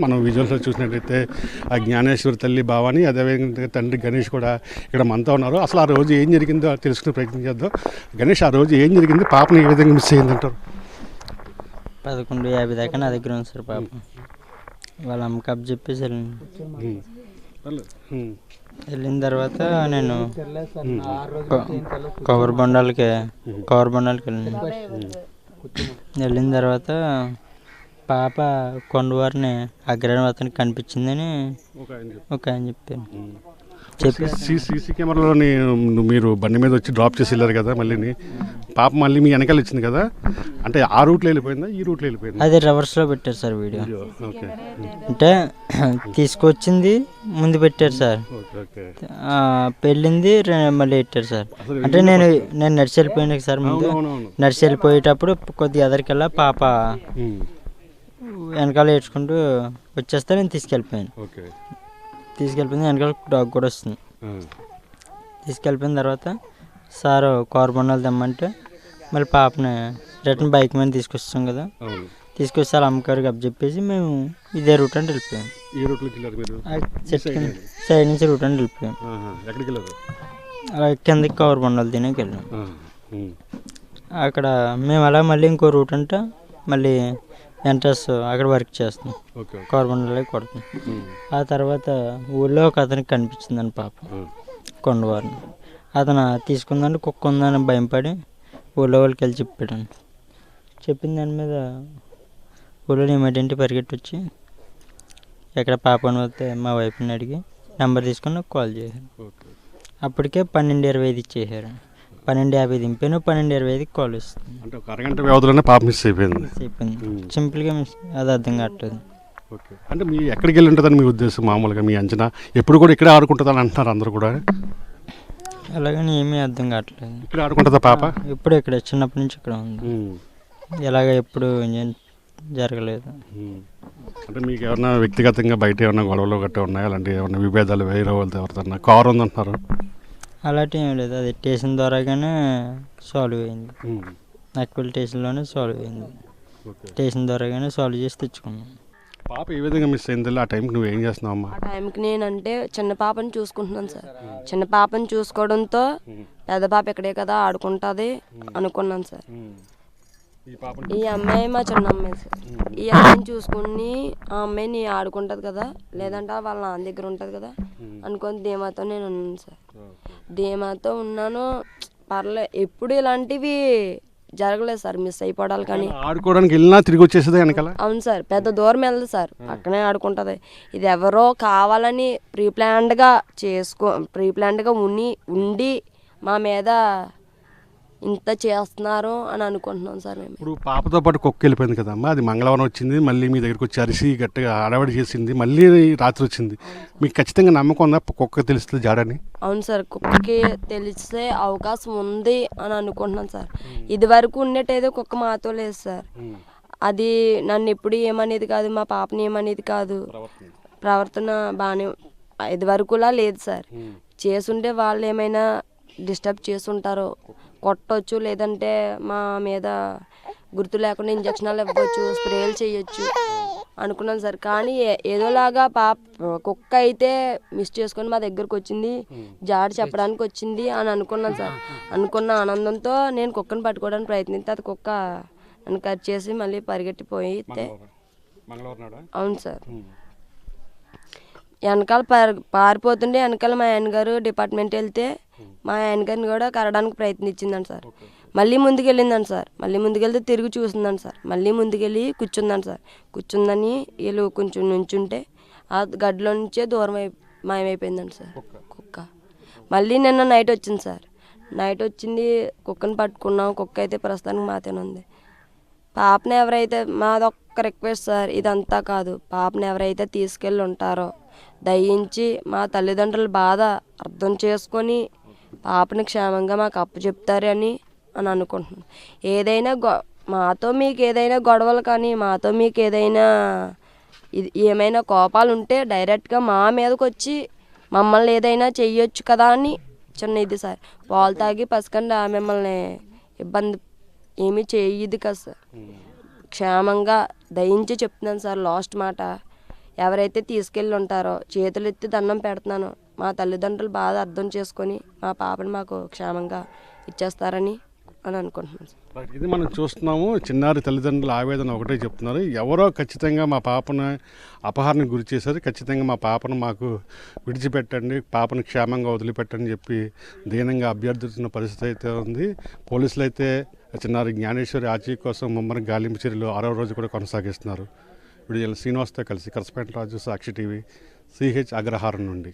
మనం విజువల్స్లో చూసినట్టయితే ఆ జ్ఞానేశ్వరి తల్లి భావాని, అదేవిధంగా తండ్రి గణేష్ కూడా ఇక్కడ మనతో ఉన్నారు. అసలు ఆ రోజు ఏం జరిగిందో తెలుసుకునే ప్రయత్నం చేద్దాం. గణేష్, ఆ రోజు ఏం జరిగింది? పాపని ఏ విధంగా మిస్ అయ్యిందంటారు? 11:50 దాకా నా దగ్గర ఉంది సార్ పాప. వాళ్ళ అమ్మకి అప్పు చెప్పేసి వెళ్ళిన తర్వాత నేను కవర్ బండాలకి వెళ్ళిన తర్వాత పాప కొండవారిని అగ్రహం అతనికి కనిపించిందని ఒక ఆయన చెప్పాను. సీసీ కెమెరాలోని మీరు బండి మీద వచ్చి డ్రాప్ చేసి వెళ్ళారు కదా, మళ్ళీ పాప మళ్ళీ మీ వెనకాల వచ్చింది కదా, అంటే ఆ రూట్లో వెళ్ళిపోయిందా, ఈ రూట్లో వెళ్ళిపోయింది? అది రివర్స్లో పెట్టారు సార్ వీడియో. అంటే తీసుకొచ్చింది ముందు పెట్టారు సార్, వెళ్ళింది మళ్ళీ పెట్టారు సార్. అంటే నేను నడిచి వెళ్ళిపోయినా సార్. ముందు నడిచి వెళ్ళిపోయేటప్పుడు కొద్దిగా ఎదరికెళ్ళా పాప వెనకాల ఏడ్చుకుంటూ వచ్చేస్తే నేను తీసుకెళ్ళిపోయాను. వెనకాల డాగ్ కూడా వస్తుంది. తీసుకెళ్ళిపోయిన తర్వాత సార్ కారు బండాలు తెమ్మంటే మళ్ళీ పాపని రిటర్న్ బైక్ మీద తీసుకొస్తాం కదా, తీసుకొచ్చి సార్ అమ్మగారికి అప్పు చెప్పేసి మేము ఇదే రూట్ అంటే వెళ్ళిపోయాం. సైడ్ నుంచి రూట్ అంటే వెళ్ళిపోయాం. అలా కిందకి కవర్ బండాలు తినేకి వెళ్ళాం. అక్కడ మేము అలా మళ్ళీ ఇంకో రూట్ అంటే మళ్ళీ ఎంట్రన్స్ అక్కడ వర్క్ చేస్తున్నాం, కవర్ బండాలే కొడుతున్నాం. ఆ తర్వాత ఊళ్ళో ఒక అతనికి కనిపించిందని పాప కొండవారిని. అతను తీసుకుందని కుక్క ఉందని భయపడి ఊళ్ళో వాళ్ళకి వెళ్ళి చెప్పాడు. చెప్పిన దాని మీద ఊళ్ళో ఏమిటంటే పరిగెట్టి వచ్చి ఎక్కడ పాపని వస్తే మా వైఫ్ని అడిగి నెంబర్ తీసుకుని నాకు కాల్ చేశారు. అప్పటికే 12:25 ఇచ్చేసారు. 12:50 దింపాను, 12:25కి కాల్ వస్తుంది. అంటే ఒక అరగంట వ్యవధిలోనే పాప మిస్ అయిపోయింది. సింపుల్గా మిస్, అది అర్థం కావట్లేదు. ఓకే, అంటే మీ ఎక్కడికి వెళ్ళి ఉంటుందని మీ ఉద్దేశం, మామూలుగా మీ అంచనా? ఎప్పుడు కూడా ఇక్కడే ఆడుకుంటుందని అంటున్నారు అందరూ కూడా. అలాగని ఏమీ అర్థం కావట్లేదు. ఇక్కడ ఆడుకుంటుందా పాప? ఇప్పుడు ఇక్కడ చిన్నప్పటి నుంచి ఇక్కడ ఉంది. ఇలాగ ఎప్పుడు జరగలేదు. అంటే మీకు ఏమన్నా వ్యక్తిగతంగా బయట ఏమన్నా గొడవలు గట్రా ఉన్నాయా, అలాంటి ఏమన్నా విభేదాలు వేరే వాళ్ళతో ఎవరితో? కారు ఉందంటున్నారు. అలాంటి ఏం లేదు, అది స్టేషన్ ద్వారాగానే సాల్వ్ అయింది. నక్వల్ స్టేషన్లోనే సాల్వ్ అయింది. స్టేషన్ ద్వారాగానే సాల్వ్ చేసి తెచ్చుకున్నాం. పాప ఏ విధంగా మిస్ అయింది? ఆ టైంకి నువ్వు ఏం చేస్తున్నావు అమ్మా? ఆ టైంకి నేనంటే చిన్న పాపని చూసుకుంటున్నాను సార్. చిన్న పాపని చూసుకోవడంతో పెద్ద పాప ఇక్కడే కదా ఆడుకుంటుంది అనుకున్నాను సార్. ఈ అమ్మాయి మా చిన్న అమ్మాయి సార్. ఈ అమ్మాయిని చూసుకుని ఆ అమ్మాయిని ఆడుకుంటుంది కదా, లేదంటే వాళ్ళ నాన్న దగ్గర ఉంటుంది కదా అనుకొని ధీమాతో నేను ఉన్నాను సార్. ధీమాతో ఉన్నాను, పర్లేదు. ఎప్పుడు ఇలాంటివి జరగలేదు సార్, మిస్ అయిపోవడాలు. కానీ ఆడుకోవడానికి వెళ్ళినా తిరిగి వచ్చేసేది వెనకాల. అవును సార్, పెద్ద దూరం వెళ్ళదు సార్, పక్కనే ఆడుకుంటుంది. ఇది ఎవరో కావాలని ప్రీప్లాన్డ్గా ఉండి మా మీద ఇంత చేస్తున్నారు అని అనుకుంటున్నాం సార్ మేము. ఇప్పుడు పాపతో పాటు కుక్క వెళ్ళిపోయింది కదమ్మా, అది మంగళవారం వచ్చింది, మళ్ళీ మీ దగ్గరికి వచ్చి అరిసి గట్టిగా ఆడవాడి చేసింది, మళ్ళీ రాత్రి వచ్చింది. మీకు ఖచ్చితంగా నమ్మకం ఉందా కుక్క తెలుస్తుంది జాడని? అవును సార్, కుక్కకి తెలిసే అవకాశం ఉంది అని అనుకుంటున్నాను సార్. ఇది వరకు ఉన్నట్టయితే కుక్క మాతో లేదు సార్. అది నన్ను ఎప్పుడు ఏమనేది కాదు, మా పాపని ఏమనేది కాదు. ప్రవర్తన బాగానే ఇది వరకులా లేదు సార్. చేసుంటే వాళ్ళు ఏమైనా డిస్టర్బ్ చేసుంటారో, కొట్టవచ్చు, లేదంటే మా మీద గుర్తు లేకుండా ఇంజక్షన్లు ఇవ్వచ్చు, స్ప్రేలు చేయొచ్చు అనుకున్నాను సార్. కానీ ఏదోలాగా కుక్క అయితే మిస్ చేసుకొని మా దగ్గరకు వచ్చింది, జాడి చెప్పడానికి వచ్చింది అని అనుకున్నాను సార్. అనుకున్న ఆనందంతో నేను కుక్కను పట్టుకోవడానికి ప్రయత్నిస్తే అది కుక్క నన్ను కట్ చేసి మళ్ళీ పరిగెట్టిపోయి. అవును సార్, వెనకాల పారిపోతుండే వెనకాల మా ఆయనగారు డిపార్ట్మెంట్ వెళ్తే మా ఆయనగారిని కూడా కరడానికి ప్రయత్నించిందండి సార్. మళ్ళీ ముందుకు వెళ్ళిందండి సార్. మళ్ళీ ముందుకెళ్తే తిరిగి చూసిందండి సార్. మళ్ళీ ముందుకెళ్ళి కూర్చుందండి సార్. కూర్చుందని వీళ్ళు కొంచెం నుంచుంటే ఆ గడ్డలో నుంచే దూరం మాయమైపోయిందండి సార్ కుక్క. మళ్ళీ నిన్న నైట్ వచ్చింది సార్. నైట్ వచ్చింది, కుక్కను పట్టుకున్నాం. కుక్క అయితే ప్రస్తుతానికి మాతోనే ఉంది. పాపని ఎవరైతే, మాదొక్క రిక్వెస్ట్ సార్, ఇదంతా కాదు, పాపని ఎవరైతే తీసుకెళ్ళి ఉంటారో దయించి మా తల్లిదండ్రుల బాధ అర్థం చేసుకొని పాపని క్షేమంగా మాకు అప్పచెప్తారని అనుకుంటున్నాను. ఏదైనా మాతో మీకు ఏదైనా గొడవలు కానీ, మాతో మీకు ఏదైనా ఏమైనా కోపాలు ఉంటే డైరెక్ట్గా మా మీదకి వచ్చి మమ్మల్ని ఏదైనా చెయ్యొచ్చు కదా అని చిన్న ఇది సార్. పాలు తాగి పసకండి మిమ్మల్ని ఇబ్బంది ఏమీ చేయదు కదా సార్. క్షేమంగా దయించి చెప్తున్నాను సార్. లాస్ట్ మాట, ఎవరైతే తీసుకెళ్ళి ఉంటారో చేతులు ఎత్తి దండం పెడుతున్నానో మా తల్లిదండ్రులు బాధ అర్థం చేసుకొని మా పాపని మాకు క్షేమంగా ఇచ్చేస్తారని అనుకుంటున్నాను సార్. రైట్, ఇది మనం చూస్తున్నాము. చిన్నారి తల్లిదండ్రుల ఆవేదన ఒకటే చెప్తున్నారు, ఎవరో ఖచ్చితంగా మా పాపను అపహరణకు గురి చేశారు, ఖచ్చితంగా మా పాపను మాకు విడిచిపెట్టండి, పాపను క్షేమంగా వదిలిపెట్టండి చెప్పి దీనంగా అభ్యర్థిస్తున్న పరిస్థితి అయితే ఉంది. పోలీసులు అయితే చిన్నారి జ్ఞానేశ్వరి ఆచీ కోసం ముమ్మరం గాలింపు చర్యలు 6వ రోజు కూడా కొనసాగిస్తున్నారు. వీడియో శ్రీనివాస్తో కలిసి కరస్పాండెంట్ రాజు, సాక్షి టీవీ, సిహెచ్ అగ్రహారం నుండి.